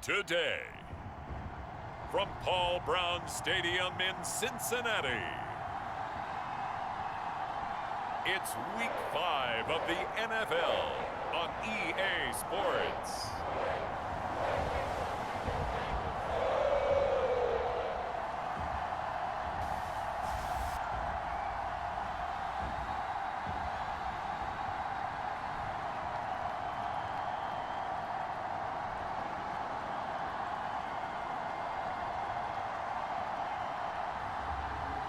today. From Paul Brown Stadium in Cincinnati, it's Week 5 of the NFL on EA Sports.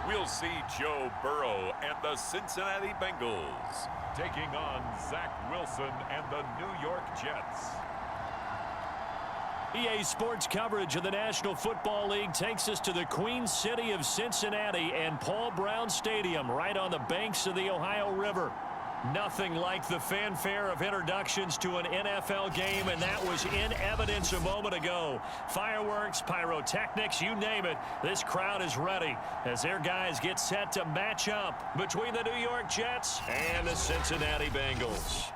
We'll see Joe Burrow and the Cincinnati Bengals taking on Zach Wilson and the New York Jets. EA Sports coverage of the National Football League takes us to the Queen City of Cincinnati and Paul Brown Stadium right on the banks of the Ohio River. Nothing like the fanfare of introductions to an NFL game, and that was in evidence a moment ago. Fireworks, pyrotechnics, you name it. This crowd is ready as their guys get set to match up between the New York Jets and the Cincinnati Bengals.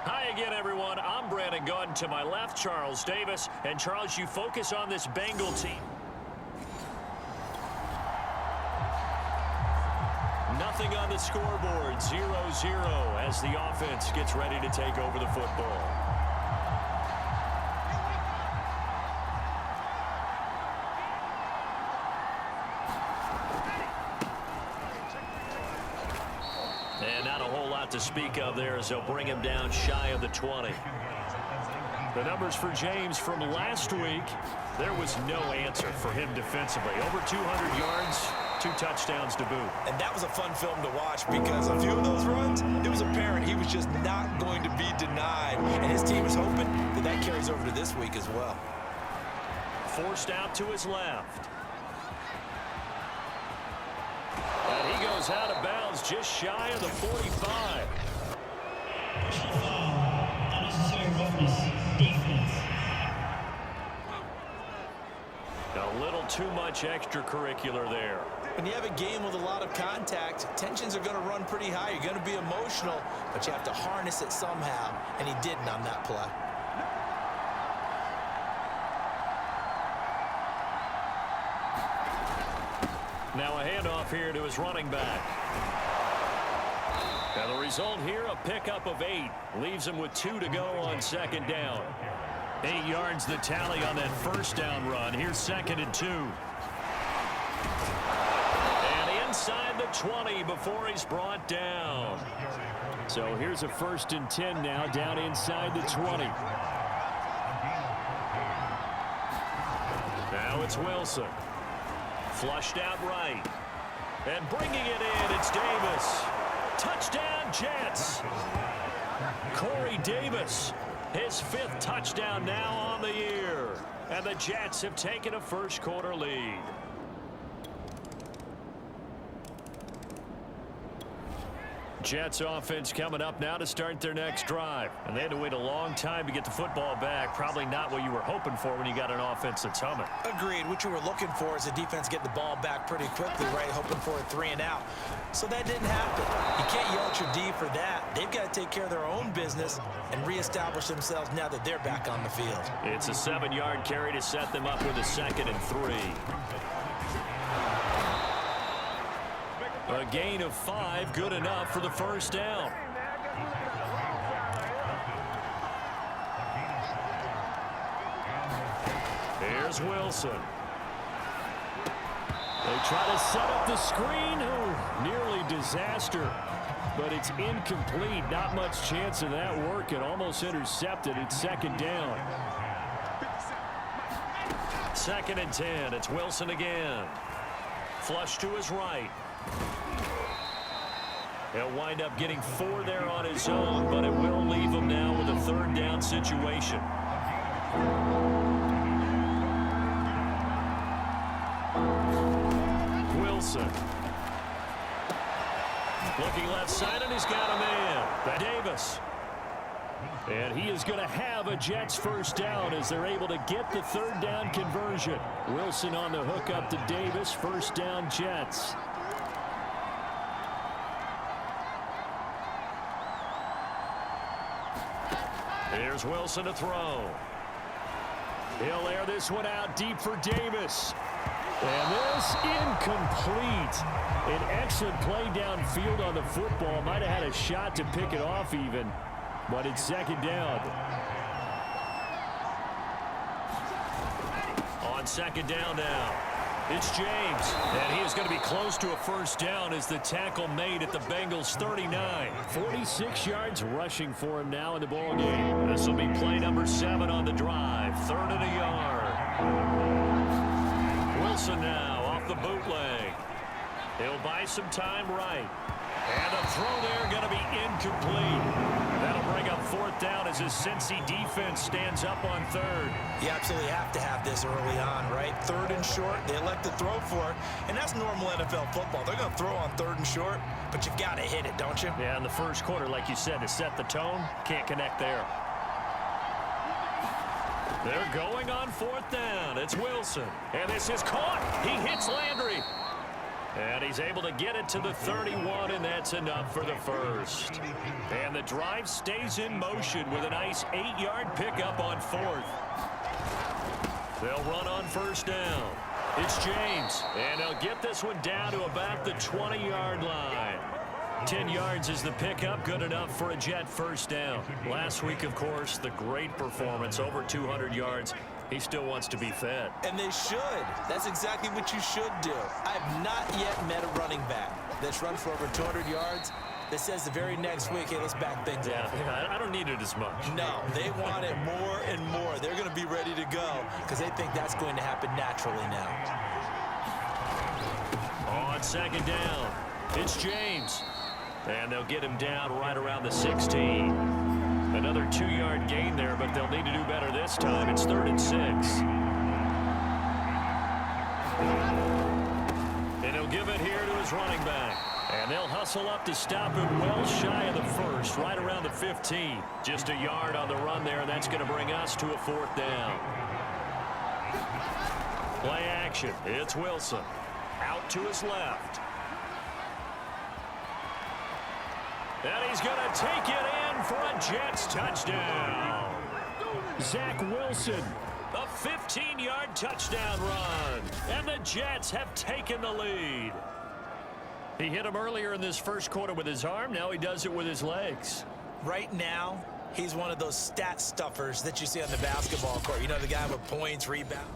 Hi again, everyone. I'm Brandon Gordon. To my left, Charles Davis. And, Charles, you focus on this Bengal team. Nothing on the scoreboard, 0-0 as the offense gets ready to take over the football. And not a whole lot to speak of there as they'll bring him down shy of the 20. The numbers for James from last week, there was no answer for him defensively. Over 200 yards. 2 touchdowns to boot. And that was a fun film to watch because a few of those runs, it was apparent he was just not going to be denied. And his team is hoping that that carries over to this week as well. Forced out to his left. And he goes out of bounds just shy of the 45. Unnecessary roughness, defense. A little too much extracurricular there. When you have a game with a lot of contact, tensions are going to run pretty high. You're going to be emotional, but you have to harness it somehow, and he didn't on that play. Now a handoff here to his running back. And the result here, a pickup of 8. Leaves him with 2 to go on second down. 8 yards the tally on that first down run. Here's 2nd and 2. Inside the 20 before he's brought down. So here's a 1st and 10 now down inside the 20. Now it's Wilson. Flushed out right. And bringing it in, it's Davis. Touchdown, Jets. Corey Davis, his 5th touchdown now on the year. And the Jets have taken a first-quarter lead. Jets offense coming up now to start their next drive. And they had to wait a long time to get the football back. Probably not what you were hoping for when you got an offense that's humming. Agreed. What you were looking for is the defense getting the ball back pretty quickly, right? Hoping for a 3 and out. So that didn't happen. You can't yell at your D for that. They've got to take care of their own business and reestablish themselves now that they're back on the field. It's a 7-yard carry to set them up with a 2nd and 3. A gain of 5, good enough for the first down. Here's Wilson. They try to set up the screen. Oh, nearly disaster. But it's incomplete. Not much chance of that working. Almost intercepted. It's 2nd down. 2nd and 10. It's Wilson again. Flush to his right. He'll wind up getting 4 there on his own, but it will leave him now with a 3rd down situation. Wilson. Looking left side, and he's got a man. Davis. And he is going to have a Jets first down as they're able to get the 3rd down conversion. Wilson on the hook up to Davis. First down, Jets. Here's Wilson to throw. He'll air this one out deep for Davis. And this incomplete. An excellent play downfield on the football. Might have had a shot to pick it off even, but it's second down. On second down now, it's James. And he is going to be close to a first down as the tackle made at the Bengals 39. 46 yards rushing for him now in the ball game. This will be play number 7 on the drive. 3rd and a yard. Wilson now off the bootleg. He'll buy some time right. And a throw there going to be incomplete. That'll bring up 4th down as his Cincy defense stands up on 3rd. You absolutely have to have this early on, right? 3rd and short, they elect to throw for it, and that's normal NFL football. They're going to throw on 3rd and short, but you've got to hit it, don't you? Yeah, in the first quarter, like you said, to set the tone, can't connect there. They're going on 4th down. It's Wilson, and this is caught. He hits Landry. And he's able to get it to the 31, and that's enough for the first. And the drive stays in motion with a nice 8-yard pickup on 4th. They'll run on first down. It's James, and they'll get this one down to about the 20-yard line. 10 yards is the pickup, good enough for a Jet first down. Last week, of course, the great performance, over 200 yards. He still wants to be fed. And they should. That's exactly what you should do. I've not yet met a running back that's run for over 200 yards that says the very next week, hey, let's back things up. Yeah, I don't need it as much. No, they want it more and more. They're going to be ready to go because they think that's going to happen naturally now. On second down, it's James. And they'll get him down right around the 16. Another 2-yard gain there, but they'll need to do better this time. It's 3rd and 6. And he'll give it here to his running back. And they'll hustle up to stop him well shy of the first, right around the 15. Just a yard on the run there, and that's going to bring us to a 4th down. Play action. It's Wilson. Out to his left. And he's going to take it in for a Jets touchdown. Zach Wilson, a 15-yard touchdown run. And the Jets have taken the lead. He hit him earlier in this first quarter with his arm. Now he does it with his legs. Right now, he's one of those stat stuffers that you see on the basketball court. You know, the guy with points, rebound.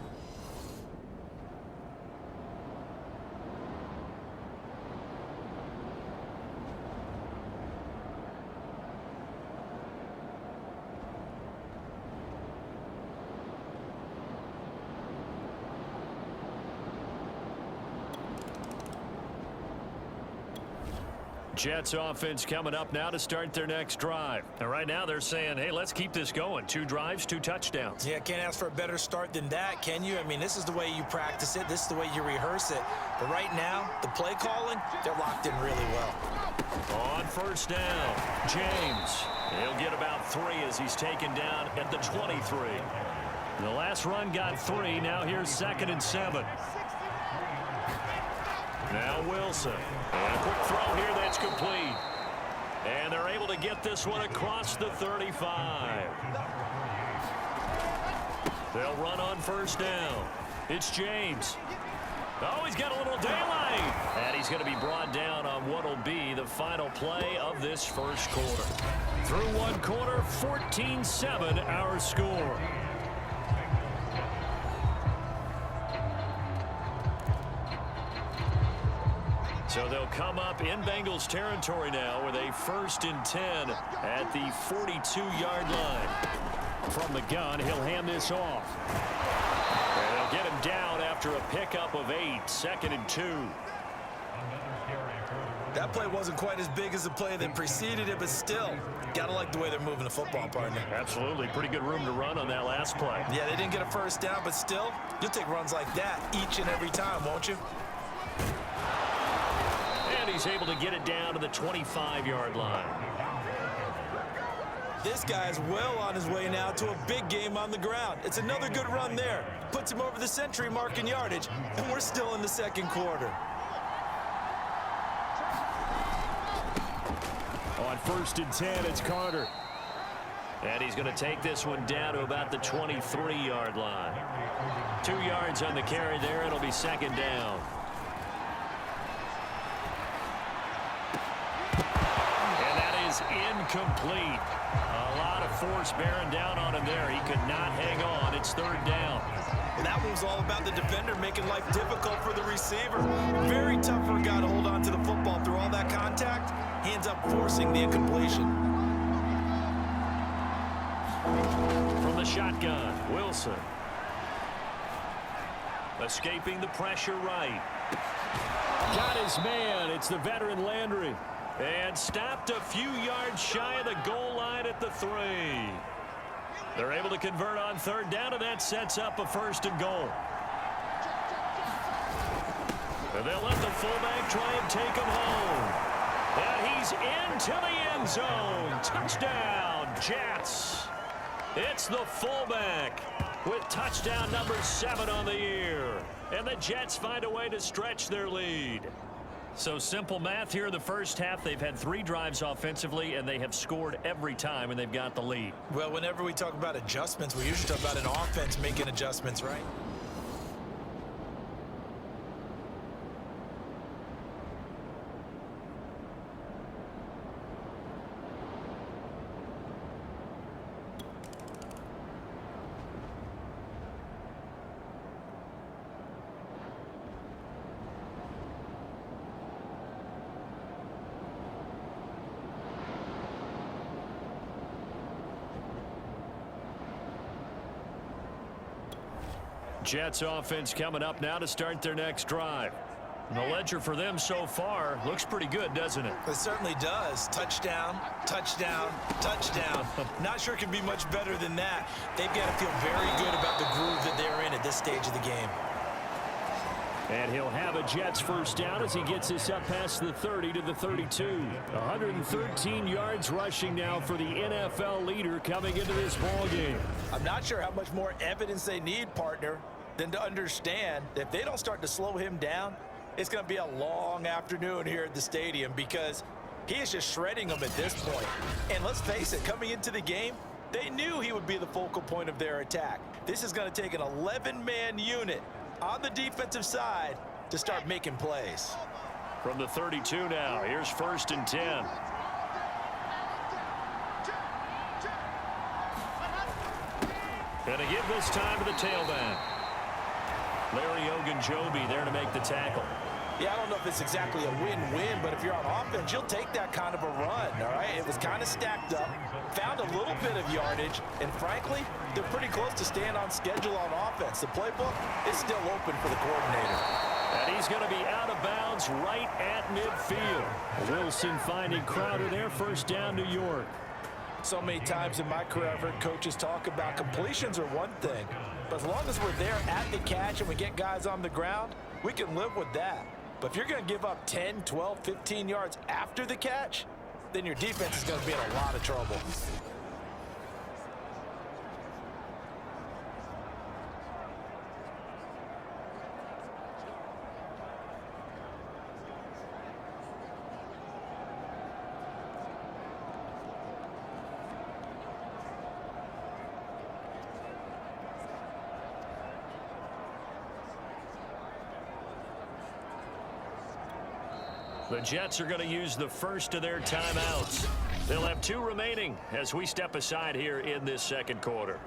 Jets offense coming up now to start their next drive. And right now they're saying, hey, let's keep this going. 2 drives, 2 touchdowns. Yeah, can't ask for a better start than that, can you? I mean, this is the way you practice it. This is the way you rehearse it. But right now, the play calling, they're locked in really well. On first down, James. He'll get about 3 as he's taken down at the 23. The last run got 3. Now here's 2nd and 7. Now Wilson. And a quick throw here that's complete. And they're able to get this one across the 35. They'll run on first down. It's James. Oh, he's got a little daylight. And he's going to be brought down on what will be the final play of this first quarter. Through one quarter, 14-7 our score. So they'll come up in Bengals territory now with a 1st and 10 at the 42-yard line. From the gun, he'll hand this off. And they'll get him down after a pickup of 8, 2nd and 2. That play wasn't quite as big as the play that preceded it, but still, gotta like the way they're moving the football, partner. Absolutely. Pretty good room to run on that last play. Yeah, they didn't get a first down, but still, you'll take runs like that each and every time, won't you? And he's able to get it down to the 25-yard line. This guy's well on his way now to a big game on the ground. It's another good run there. Puts him over the century mark in yardage, and we're still in the second quarter. On 1st and 10, it's Carter. And he's going to take this one down to about the 23-yard line. 2 yards on the carry there. It'll be second down. And that is incomplete. A lot of force bearing down on him there. He could not hang on. It's third down. And that one was all about the defender making life difficult for the receiver. Very tough for a guy to hold on to the football through all that contact. He ends up forcing the incompletion. From the shotgun, Wilson. Escaping the pressure right. Got his man. It's the veteran Landry. And stopped a few yards shy of the goal line at the 3. They're able to convert on third down, and that sets up a first and goal. And they'll let the fullback try and take him home. And he's into the end zone. Touchdown, Jets. It's the fullback with touchdown number 7 on the year. And the Jets find a way to stretch their lead. So simple math here in the first half. They've had 3 drives offensively, and they have scored every time, and they've got the lead. Well, whenever we talk about adjustments, we usually talk about an offense making adjustments, right? Jets offense coming up now to start their next drive. And the ledger for them so far looks pretty good, doesn't it? It certainly does. Touchdown, touchdown, touchdown. Not sure it can be much better than that. They've got to feel very good about the groove that they're in at this stage of the game. And he'll have a Jets first down as he gets this up past the 30 to the 32. 113 yards rushing now for the NFL leader coming into this ball game. I'm not sure how much more evidence they need, partner, than to understand that if they don't start to slow him down, it's going to be a long afternoon here at the stadium because he is just shredding them at this point. And let's face it, coming into the game, they knew he would be the focal point of their attack. This is going to take an 11-man unit on the defensive side to start making plays. From the 32 now, here's first and 10. Gonna give this time to the tailback. Larry Ogunjobi there to make the tackle. Yeah, I don't know if it's exactly a win-win, but if you're on offense, you'll take that kind of a run, all right? It was kind of stacked up, found a little bit of yardage, and frankly, they're pretty close to staying on schedule on offense. The playbook is still open for the coordinator. And he's going to be out of bounds right at midfield. Wilson finding Crowder there, first down, New York. So many times in my career, I've heard coaches talk about completions are one thing, but as long as we're there at the catch and we get guys on the ground, we can live with that. But if you're going to give up 10, 12, 15 yards after the catch, then your defense is going to be in a lot of trouble. The Jets are going to use the first of their timeouts. They'll have 2 remaining as we step aside here in this second quarter.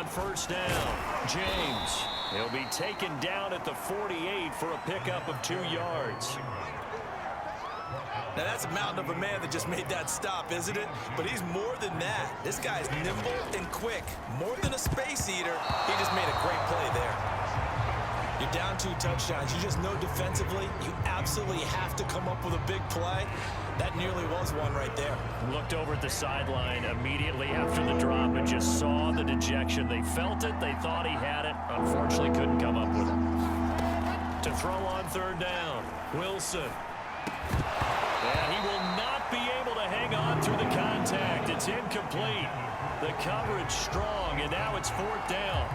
on first down. James. He'll be taken down at the 48 for a pickup of 2 yards. Now, that's a mountain of a man that just made that stop, isn't it? But he's more than that. This guy's nimble and quick. More than a space eater, he just made a great play there. You're down 2 touchdowns. You just know defensively you absolutely have to come up with a big play. That nearly was one right there. Looked over at the sideline immediately after the drop and just saw the dejection. They felt it. They thought he had it. Unfortunately, couldn't come up with it. To throw on third down, Wilson. And he will not be able to hang on through the contact. It's incomplete. The coverage strong, and now it's 4th down.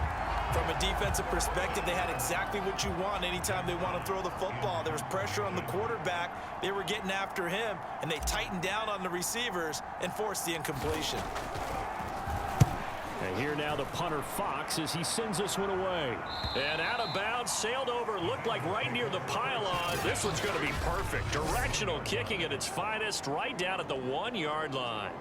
From a defensive perspective, they had exactly what you want anytime they want to throw the football. There was pressure on the quarterback. They were getting after him, and they tightened down on the receivers and forced the incompletion. And here now the punter Fox as he sends this one away. And out of bounds, sailed over, looked like right near the pylon. This one's going to be perfect. Directional kicking at its finest, right down at the 1-yard line.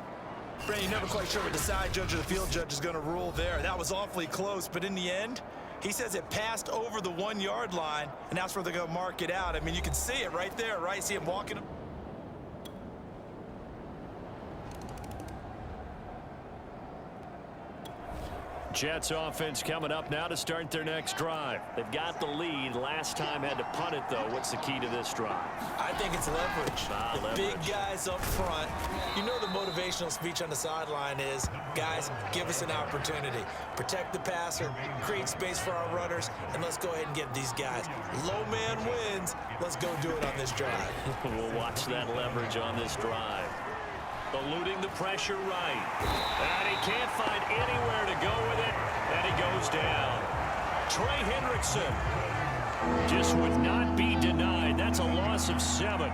Brandon, you're never quite sure what the side judge or the field judge is going to rule there. That was awfully close, but in the end, he says it passed over the 1-yard line, and that's where they're going to mark it out. I mean, you can see it right there, right? See him walking. Jets offense coming up now to start their next drive. They've got the lead. Last time had to punt it, though. What's the key to this drive? I think it's leverage. The leverage. Big guys up front. You know the motivational speech on the sideline is, guys, give us an opportunity. Protect the passer, create space for our runners, and let's go ahead and get these guys. Low man wins. Let's go do it on this drive. We'll watch that leverage on this drive. Eluding the pressure right. And he can't find anywhere to go with it. And he goes down. Trey Hendrickson just would not be denied. That's a loss of 7.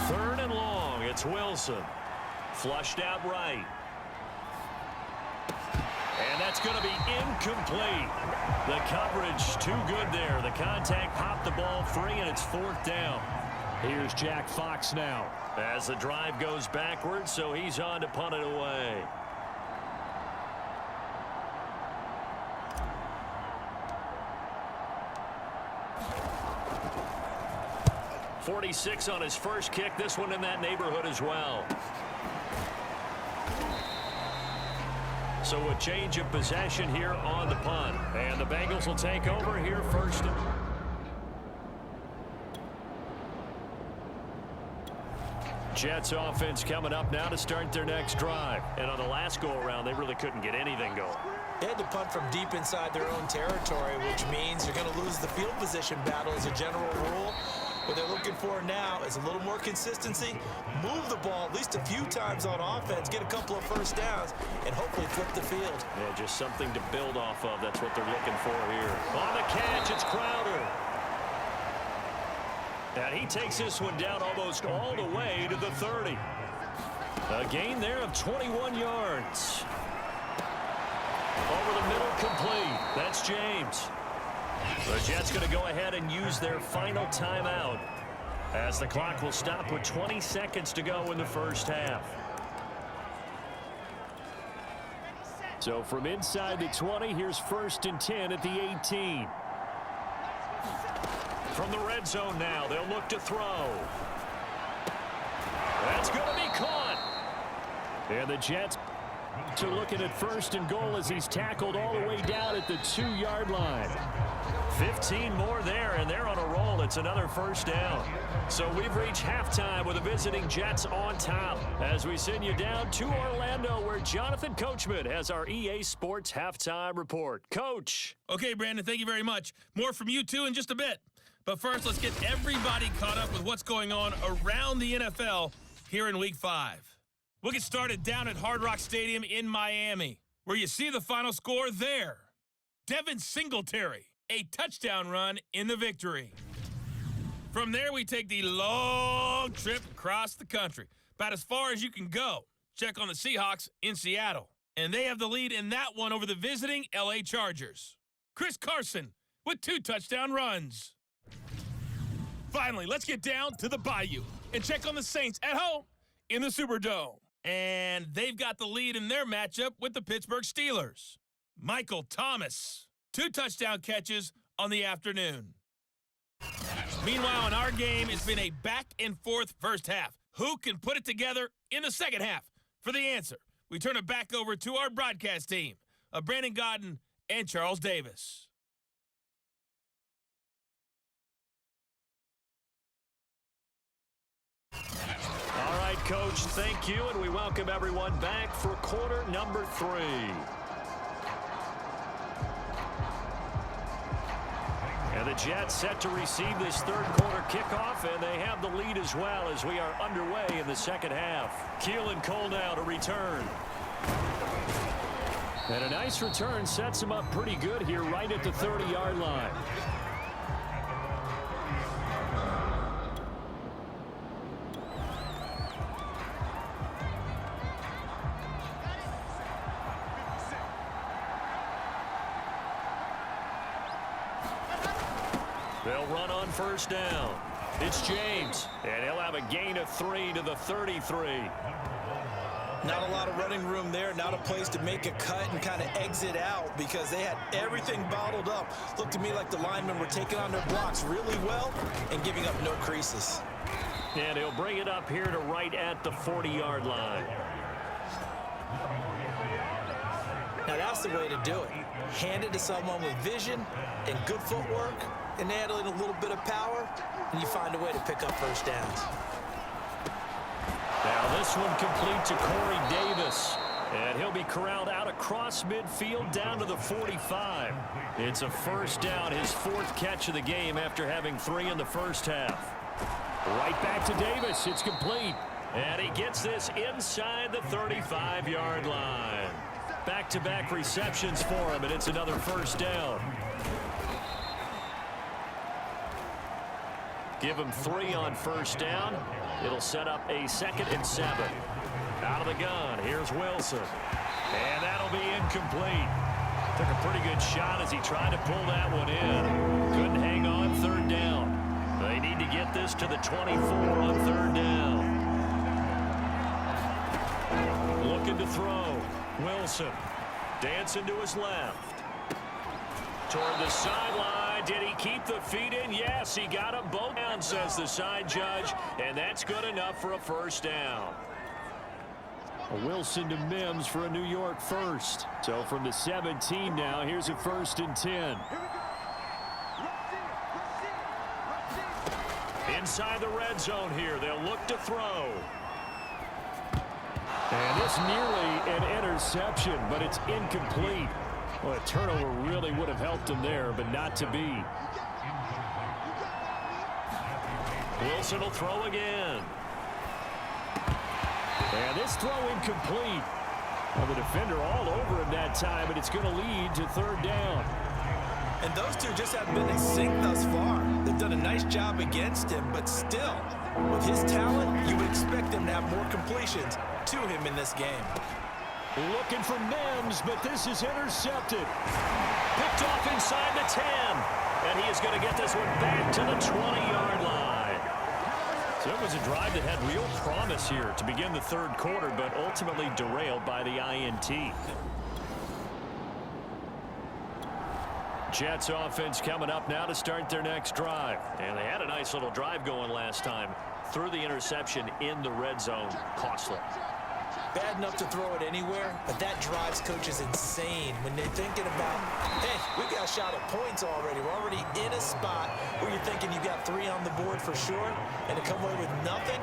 Third and long. It's Wilson. Flushed out right. And that's going to be incomplete. The coverage too good there. The contact popped the ball free, and it's 4th down. Here's Jack Fox now as the drive goes backwards, so he's on to punt it away. .46 on his first kick. This one in that neighborhood as well. So a change of possession here on the punt. And the Bengals will take over here first. Jets offense coming up now to start their next drive. And on the last go-around, they really couldn't get anything going. They had to punt from deep inside their own territory, which means you're going to lose the field position battle as a general rule. What they're looking for now is a little more consistency, move the ball at least a few times on offense, get a couple of first downs, and hopefully flip the field. Yeah, just something to build off of. That's what they're looking for here. On the catch, it's Crowder. And he takes this one down almost all the way to the 30. A gain there of 21 yards. Over the middle, complete. That's James. The Jets going to go ahead and use their final timeout as the clock will stop with 20 seconds to go in the first half. So from inside the 20, here's 1st and 10 at the 18. From the red zone now, they'll look to throw. That's going to be caught. And the Jets are looking at 1st and goal as he's tackled all the way down at the 2-yard line. 15 more there, and they're on a roll. It's another first down. So we've reached halftime with the visiting Jets on top as we send you down to Orlando, where Jonathan Coachman has our EA Sports halftime report. Coach. Okay, Brandon, thank you very much. More from you, too, in just a bit. But first, let's get everybody caught up with what's going on around the NFL here in Week 5. We'll get started down at Hard Rock Stadium in Miami, where you see the final score there. Devin Singletary, a touchdown run in the victory. From there, we take the long trip across the country, about as far as you can go. Check on the Seahawks in Seattle. And they have the lead in that one over the visiting LA Chargers. Chris Carson with 2 touchdown runs. Finally, let's get down to the Bayou and check on the Saints at home in the Superdome. And they've got the lead in their matchup with the Pittsburgh Steelers. Michael Thomas, 2 touchdown catches on the afternoon. Meanwhile, in our game, it's been a back-and-forth first half. Who can put it together in the second half? For the answer, we turn it back over to our broadcast team of Brandon Godden and Charles Davis. All right, Coach, thank you, and we welcome everyone back for quarter number 3. And the Jets set to receive this third quarter kickoff, and they have the lead as well as we are underway in the second half. Keelan Cole now to return. And a nice return sets him up pretty good here right at the 30-yard line. They'll run on first down. It's James, and he'll have a gain of 3 to the 33. Not a lot of running room there, not a place to make a cut and kind of exit out because they had everything bottled up. Looked to me like the linemen were taking on their blocks really well and giving up no creases. And he'll bring it up here to right at the 40-yard line. Now that's the way to do it. Hand it to someone with vision and good footwork, and add in a little bit of power, and you find a way to pick up first downs. Now this one complete to Corey Davis. And he'll be corralled out across midfield down to the 45. It's a first down, his 4th catch of the game after having 3 in the first half. Right back to Davis. It's complete. And he gets this inside the 35-yard line. Back-to-back receptions for him, and it's another first down. Give him 3 on first down. It'll set up a 2nd and 7. Out of the gun, here's Wilson. And that'll be incomplete. Took a pretty good shot as he tried to pull that one in. Couldn't hang on 3rd down. They need to get this to the 24 on 3rd down. Looking to throw. Wilson dancing to his left. Toward the sideline. Did he keep the feet in? Yes, he got them both down, says the side judge. And that's good enough for a first down. A Wilson to Mims for a New York first. So from the 17 now, here's a 1st and 10. Inside the red zone here. They'll look to throw. And it's nearly an interception, but it's incomplete. Well, a turnover really would have helped him there, but not to be. Wilson will throw again. And this throw incomplete. Well, the defender all over him that time, and it's going to lead to 3rd down. And those two just haven't been in sync thus far. They've done a nice job against him, but still, with his talent, you would expect him to have more completions to him in this game. Looking for Mims, but this is intercepted. Picked off inside the 10. And he is going to get this one back to the 20-yard line. So it was a drive that had real promise here to begin the 3rd quarter, but ultimately derailed by the INT. Jets offense coming up now to start their next drive. And they had a nice little drive going last time. Threw the interception in the red zone. Costly. Bad enough to throw it anywhere, but that drives coaches insane when they're thinking about, hey, we got a shot at points already. We're already in a spot where you're thinking you got 3 on the board for sure, and to come away with nothing,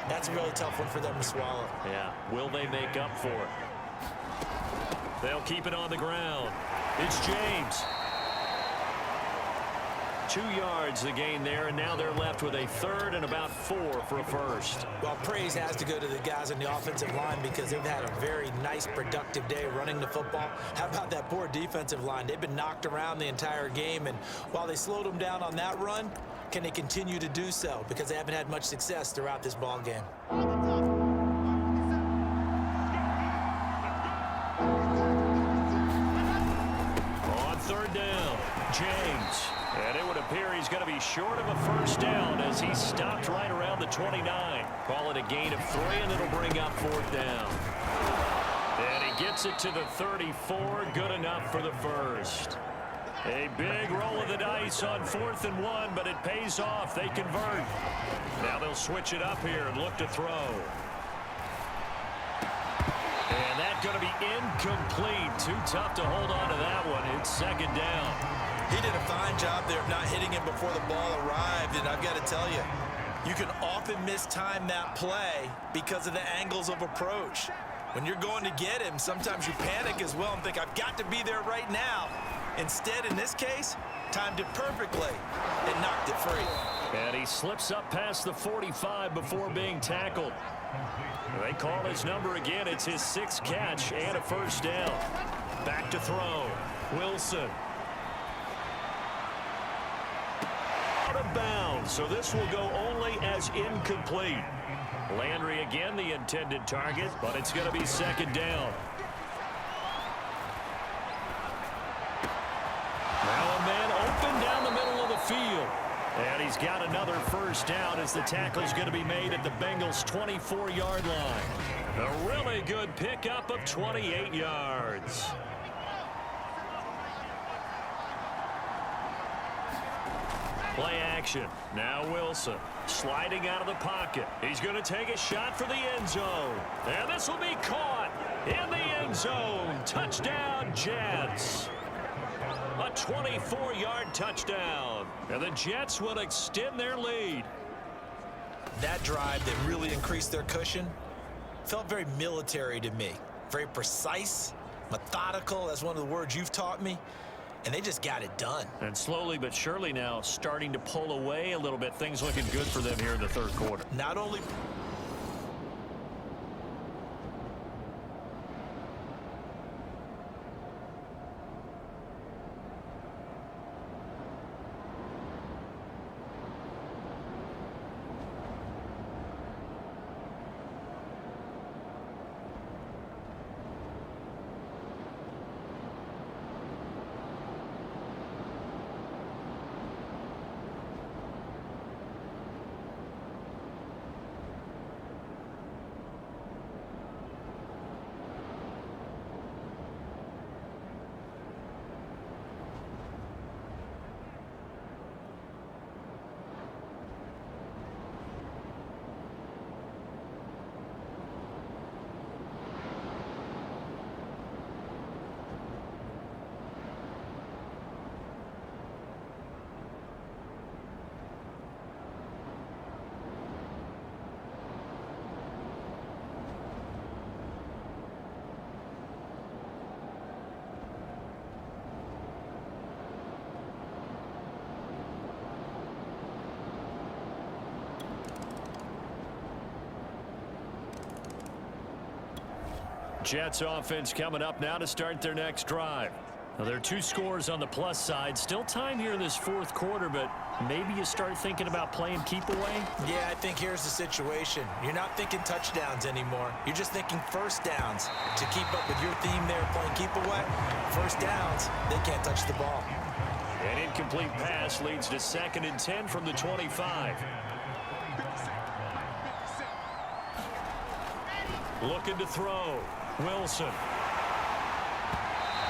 that's a really tough one for them to swallow. Yeah, will they make up for it? They'll keep it on the ground. It's James. 2 yards the gain there, and now they're left with a 3rd and about 4 for a first. Well, praise has to go to the guys on the offensive line because they've had a very nice, productive day running the football. How about that poor defensive line? They've been knocked around the entire game, and while they slowed them down on that run, can they continue to do so? Because they haven't had much success throughout this ball game. On 3rd down, James. And it would appear he's going to be short of a first down as he stopped right around the 29. Call it a gain of 3, and it'll bring up 4th down. And he gets it to the 34. Good enough for the first. A big roll of the dice on 4th and 1, but it pays off. They convert. Now they'll switch it up here and look to throw. And that's going to be incomplete. Too tough to hold on to that one. It's 2nd down. He did a fine job there of not hitting him before the ball arrived, and I've got to tell you, you can often mistime that play because of the angles of approach. When you're going to get him, sometimes you panic as well and think, I've got to be there right now. Instead, in this case, timed it perfectly and knocked it free. And he slips up past the 45 before being tackled. They call his number again. It's his 6th catch and a first down. Back to throw. Wilson. Out of bounds, so this will go only as incomplete. Landry again the intended target, but it's going to be 2nd down. Now a man open down the middle of the field. And he's got another first down as the tackle's going to be made at the Bengals' 24-yard line. A really good pickup of 28 yards. Play action. Now Wilson sliding out of the pocket. He's going to take a shot for the end zone. And this will be caught in the end zone. Touchdown, Jets. A 24-yard touchdown. And the Jets will extend their lead. That drive that really increased their cushion felt very military to me. Very precise, methodical. That's one of the words you've taught me. And they just got it done. And slowly but surely now starting to pull away a little bit. Things looking good for them here in the 3rd quarter. Not only... Jets offense coming up now to start their next drive. Now, there are 2 scores on the plus side. Still time here in this 4th quarter, but maybe you start thinking about playing keep away? Yeah, I think here's the situation. You're not thinking touchdowns anymore. You're just thinking first downs. To keep up with your theme there, playing keep away, first downs, they can't touch the ball. An incomplete pass leads to 2nd and 10 from the 25. Looking to throw. Wilson.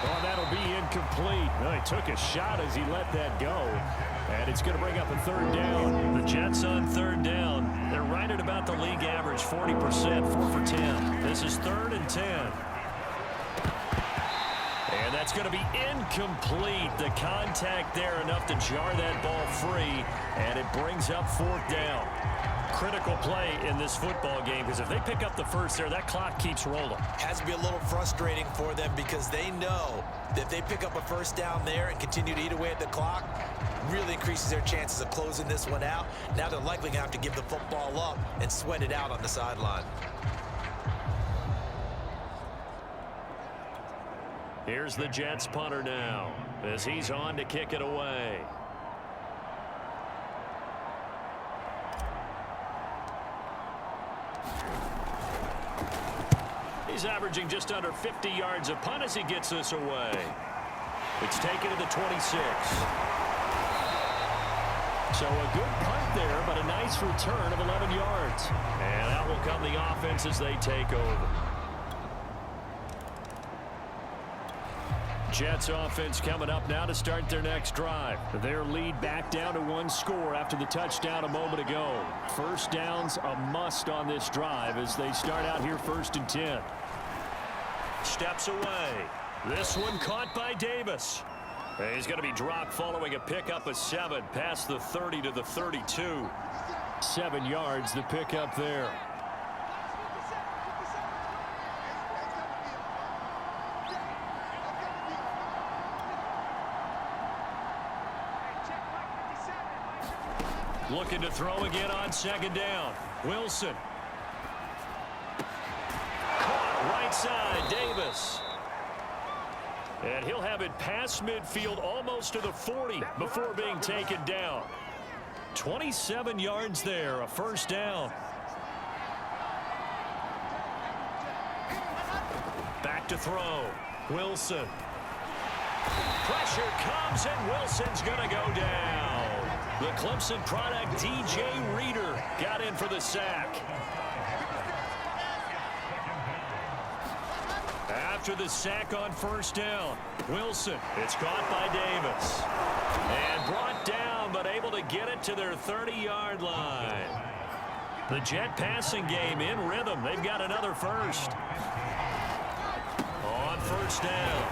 Oh, that'll be incomplete. Well, he took a shot as he let that go. And it's going to bring up a 3rd down. The Jets on 3rd down. They're right at about the league average, 40%, 4 for 10. This is 3rd and 10. And that's going to be incomplete. The contact there enough to jar that ball free. And it brings up 4th down. Critical play in this football game because if they pick up the first there, that clock keeps rolling. Has to be a little frustrating for them because they know that if they pick up a first down there and continue to eat away at the clock, really increases their chances of closing this one out. Now they're likely going to have to give the football up and sweat it out on the sideline. Here's the Jets punter now as he's on to kick it away. He's averaging just under 50 yards a punt as he gets this away. It's taken to the 26. So a good punt there, but a nice return of 11 yards. And out will come the offense as they take over. Jets offense coming up now to start their next drive. Their lead back down to 1 score after the touchdown a moment ago. First down's a must on this drive as they start out here 1st and 10. Steps away. This one caught by Davis. He's going to be dropped following a pickup of 7 past the 30 to the 32. 7 yards the pickup there. Looking to throw again on 2nd down. Wilson. Caught right side, Davis. And he'll have it past midfield almost to the 40 before being taken down. 27 yards there, a 1st down. Back to throw. Wilson. Pressure comes and Wilson's going to go down. The Clemson product, DJ Reader, got in for the sack. After the sack on 1st down, Wilson, it's caught by Davis. And brought down, but able to get it to their 30-yard line. The Jet passing game in rhythm. They've got another first. On 1st down,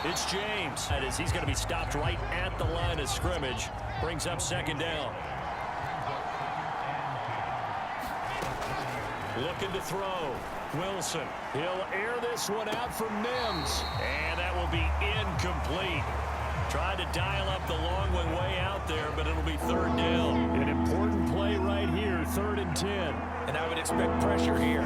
it's James. That is, he's going to be stopped right at the line of scrimmage. Brings up 2nd down. Looking to throw. Wilson. He'll air this one out for Mims. And that will be incomplete. Tried to dial up the long one way out there, but it'll be 3rd down. An important play right here, 3rd and 10. And I would expect pressure here.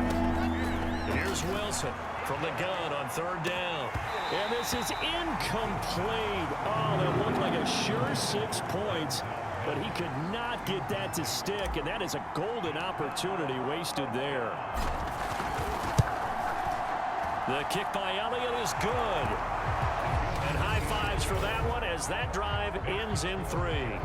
Here's Wilson from the gun on 3rd down. And this is incomplete. Oh, that looked like a sure 6 points, but he could not get that to stick, and that is a golden opportunity wasted there. The kick by Elliott is good. And high fives for that one as that drive ends in 3.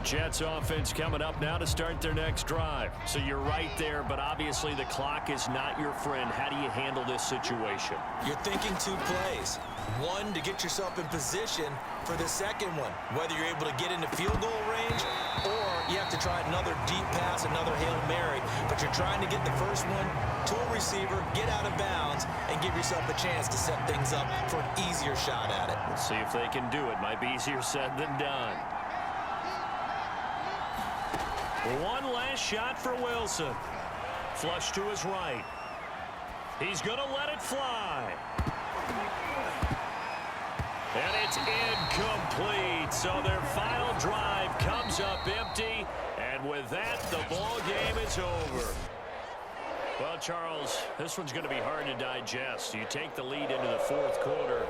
Jets offense coming up now to start their next drive. So you're right there, but obviously the clock is not your friend. How do you handle this situation? You're thinking 2 plays. One, to get yourself in position for the second one, whether you're able to get into field goal range or you have to try another deep pass, another Hail Mary. But you're trying to get the first one to a receiver, get out of bounds, and give yourself a chance to set things up for an easier shot at it. Let's see if they can do it. Might be easier said than done. One last shot for Wilson. Flush to his right. He's going to let it fly. And it's incomplete. So their final drive comes up empty. And with that, the ball game is over. Well, Charles, this one's going to be hard to digest. You take the lead into the 4th quarter.